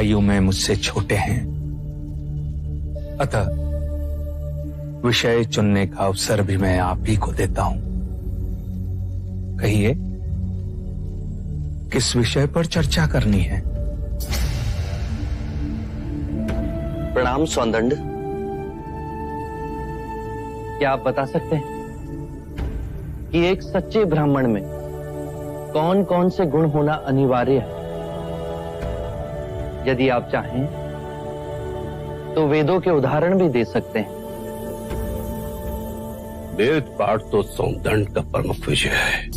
आयु में मुझसे छोटे हैं, अतः विषय चुनने का अवसर भी मैं आप ही को देता हूं। कहिए, किस विषय पर चर्चा करनी है? प्रणाम सौंदंड। क्या आप बता सकते हैं कि एक सच्चे ब्राह्मण में कौन कौन से गुण होना अनिवार्य है? यदि आप चाहें तो वेदों के उदाहरण भी दे सकते हैं। वेद पाठ तो सौंदंड का प्रमुख विषय है।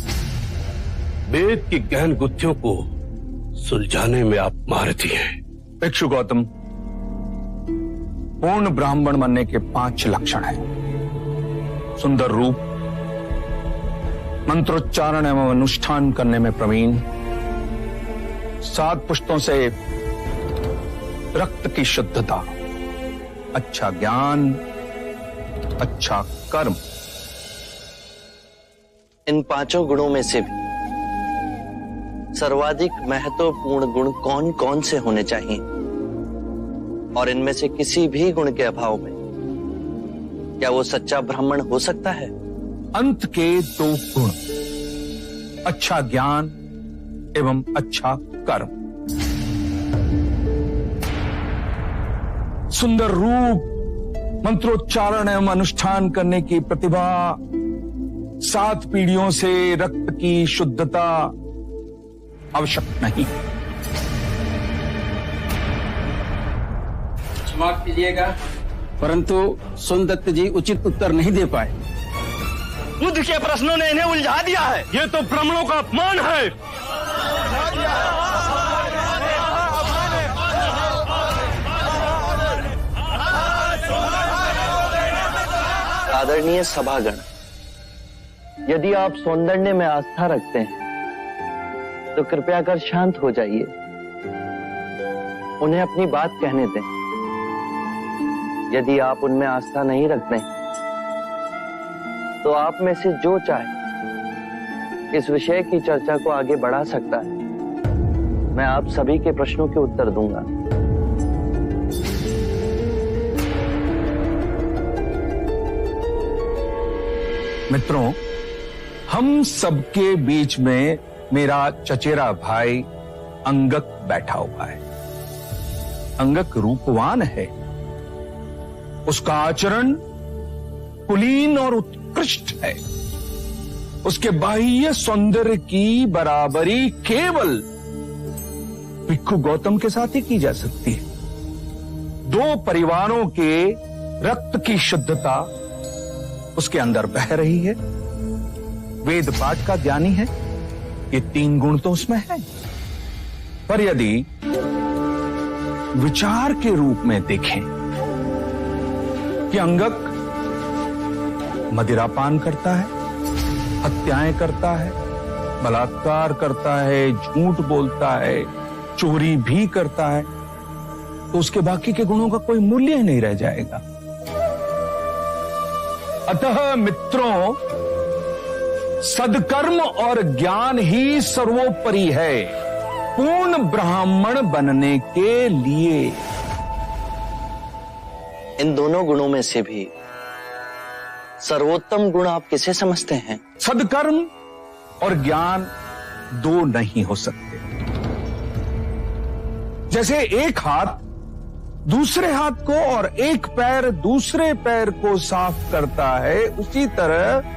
वेद की गहन गुत्थियों को सुलझाने में आप महारथी हैं। भिक्षु गौतम, पूर्ण ब्राह्मण बनने के 5 लक्षण हैं। सुंदर रूप, मंत्रोच्चारण एवं अनुष्ठान करने में प्रवीण, 7 पुष्टों से रक्त की शुद्धता, अच्छा ज्ञान, अच्छा कर्म। इन 5 गुणों में से भी सर्वाधिक महत्वपूर्ण गुण कौन कौन से होने चाहिए? और इनमें से किसी भी गुण के अभाव में क्या वो सच्चा ब्राह्मण हो सकता है? अंत के 2 गुण, अच्छा ज्ञान एवं अच्छा कर्म। सुंदर रूप, मंत्रोच्चारण एवं अनुष्ठान करने की प्रतिभा, 7 पीढ़ियों से रक्त की शुद्धता आवश्यक नहीं। क्षमा कीजिएगा, परंतु सोनदत्त जी उचित उत्तर नहीं दे पाए। बुद्ध के प्रश्नों ने इन्हें उलझा दिया है। ये तो ब्राह्मणों का अपमान है। आदरणीय सभागण, यदि आप सौंदर्य में आस्था रखते हैं तो कृपया कर शांत हो जाइए। उन्हें अपनी बात कहने दें। यदि आप उनमें आस्था नहीं रखते तो आप में से जो चाहे इस विषय की चर्चा को आगे बढ़ा सकता है। मैं आप सभी के प्रश्नों के उत्तर दूंगा। मित्रों, हम सबके बीच में मेरा चचेरा भाई अंगक बैठा हुआ है। अंगक रूपवान है, उसका आचरण कुलीन और उत्कृष्ट है। उसके बाह्य सौंदर्य की बराबरी केवल भिक्षु गौतम के साथ ही की जा सकती है। 2 परिवारों के रक्त की शुद्धता उसके अंदर बह रही है। वेद पाठ का ज्ञानी है, ये 3 गुण तो उसमें है। पर यदि विचार के रूप में देखें कि अंगक मदिरापान करता है, हत्याएं करता है, बलात्कार करता है, झूठ बोलता है, चोरी भी करता है, तो उसके बाकी के गुणों का कोई मूल्य ही नहीं रह जाएगा। अतः मित्रों, सदकर्म और ज्ञान ही सर्वोपरि है पूर्ण ब्राह्मण बनने के लिए। इन दोनों गुणों में से भी सर्वोत्तम गुण आप किसे समझते हैं? सदकर्म और ज्ञान 2 नहीं हो सकते। जैसे एक हाथ दूसरे हाथ को और एक पैर दूसरे पैर को साफ करता है, उसी तरह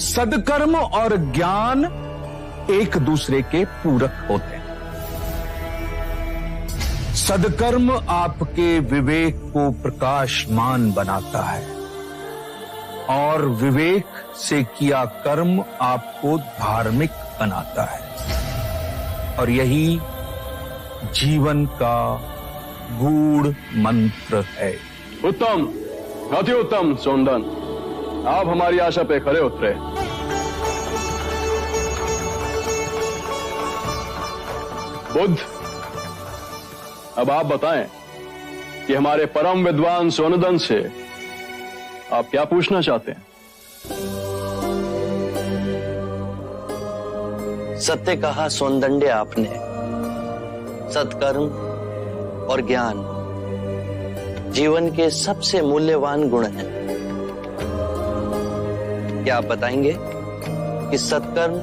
सदकर्म और ज्ञान एक दूसरे के पूरक होते हैं। सदकर्म आपके विवेक को प्रकाशमान बनाता है और विवेक से किया कर्म आपको धार्मिक बनाता है, और यही जीवन का गूढ़ मंत्र है। उत्तम, अति उत्तम सौंदन, आप हमारी आशा पे खरे उतरे। बुद्ध, अब आप बताएं कि हमारे परम विद्वान सोनदन से आप क्या पूछना चाहते हैं? सत्य कहा सौंदंड्य आपने। सत्कर्म और ज्ञान जीवन के सबसे मूल्यवान गुण हैं। क्या आप बताएंगे कि सत्कर्म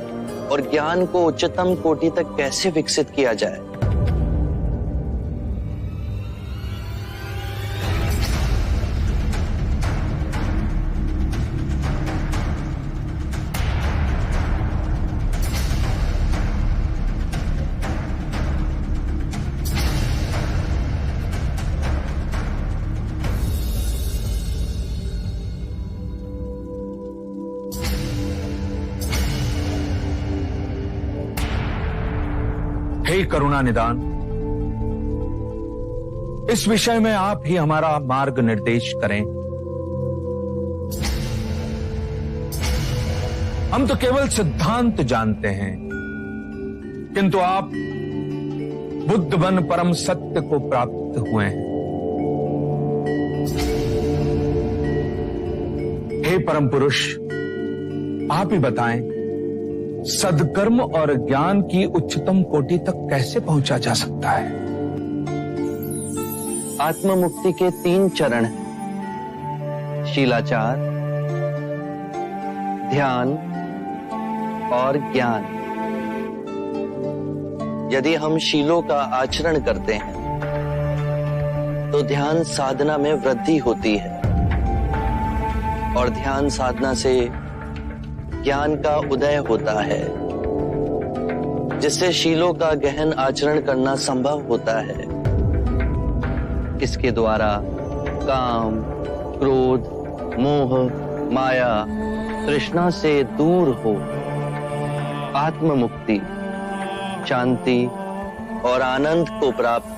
और ज्ञान को उच्चतम कोटि तक कैसे विकसित किया जाए? हे करुणा निदान, इस विषय में आप ही हमारा मार्ग निर्देश करें। हम तो केवल सिद्धांत जानते हैं, किंतु आप बुद्ध बन परम सत्य को प्राप्त हुए हैं। हे परम पुरुष, आप ही बताएं, सद्कर्म और ज्ञान की उच्चतम कोटि तक कैसे पहुंचा जा सकता है? आत्म मुक्ति के 3 चरण हैं: शीलाचार, ध्यान और ज्ञान। यदि हम शीलों का आचरण करते हैं तो ध्यान साधना में वृद्धि होती है और ध्यान साधना से ज्ञान का उदय होता है, जिससे शीलों का गहन आचरण करना संभव होता है। इसके द्वारा काम, क्रोध, मोह, माया, तृष्णा से दूर हो आत्म मुक्ति, शांति और आनंद को प्राप्त